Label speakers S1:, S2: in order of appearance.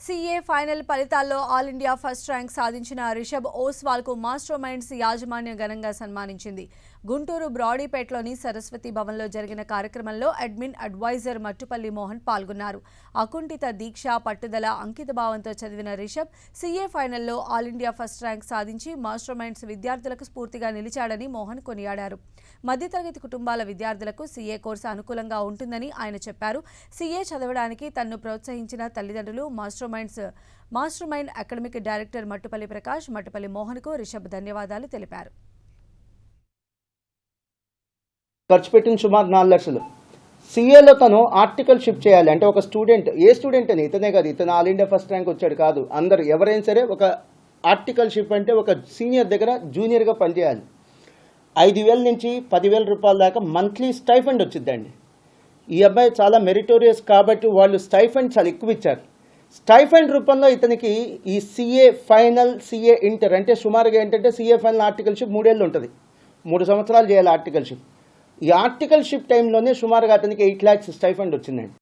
S1: CA final ఫలితాల్లో all India first rank సాధించిన Rishabh ఓస్వాల్కు master minds యాజమాన్యం ఘనంగా సన్మానించింది. గుంటూరు బ్రాడీపేటలోని సరస్వతి భవన్లో జరిగిన కార్యక్రమంలో అడ్మిన్ అడ్వైజర్ మట్టుపల్లి మోహన్ పాల్గొన్నారు. అకుంఠిత దీక్ష, పట్టుదల, అంకితభావంతో చదివిన రిషబ్ సీఏ ఫైనల్లో ఆల్ ఇండియా ఫస్ట్ ర్యాంక్ సాధించి మాస్టర్ మైండ్స్ విద్యార్థులకు స్ఫూర్తిగా నిలిచాడని మోహన్ కొనియాడారు. మధ్యతరగతి కుటుంబాల విద్యార్థులకు సీఏ కోర్సు అనుకూలంగా ఉంటుందని ఆయన చెప్పారు. సీఏ చదవడానికి తనను ప్రోత్సహించిన తల్లిదండ్రులు, master mind academic director Mattupalli Prakash, Mattupalli మోహన్కు రిషబ్ ధన్యవాదాలు తెలిపారు.
S2: ఖర్చు పెట్టిన సుమారు 4 లక్షలు. సీఏలో తను ఆర్టికల్ షిప్ చేయాలి అంటే ఒక స్టూడెంట్, ఏ స్టూడెంట్ అని ఇతనే కాదు, ఇతను ఆల్ ఇండియా ఫస్ట్ ర్యాంక్ వచ్చాడు కాదు, అందరు ఎవరైనా సరే ఒక ఆర్టికల్ షిప్ అంటే ఒక సీనియర్ దగ్గర జూనియర్గా పనిచేయాలి. 5,000 నుంచి 10,000 రూపాయల దాకా మంత్లీ స్టైఫండ్ వచ్చిందండి. ఈ అబ్బాయి చాలా మెరిటోరియస్ కాబట్టి వాళ్ళు స్టైఫండ్ చాలా ఎక్కువ ఇచ్చారు. స్టైఫండ్ రూపంలో ఇతనికి ఈ సీఏ ఫైనల్, సీఏ ఇంటర్ అంటే సుమారుగా ఏంటంటే సీఏ ఫైనల్ ఆర్టికల్షిప్ 3 ఏళ్ళు ఉంటుంది, 3 సంవత్సరాలు చేయాలి ఆర్టికల్షిప్. ఈ ఆర్టికల్షిప్ టైంలోనే సుమారుగా అతనికి 8 lakhs స్టైఫండ్ వచ్చిందండి.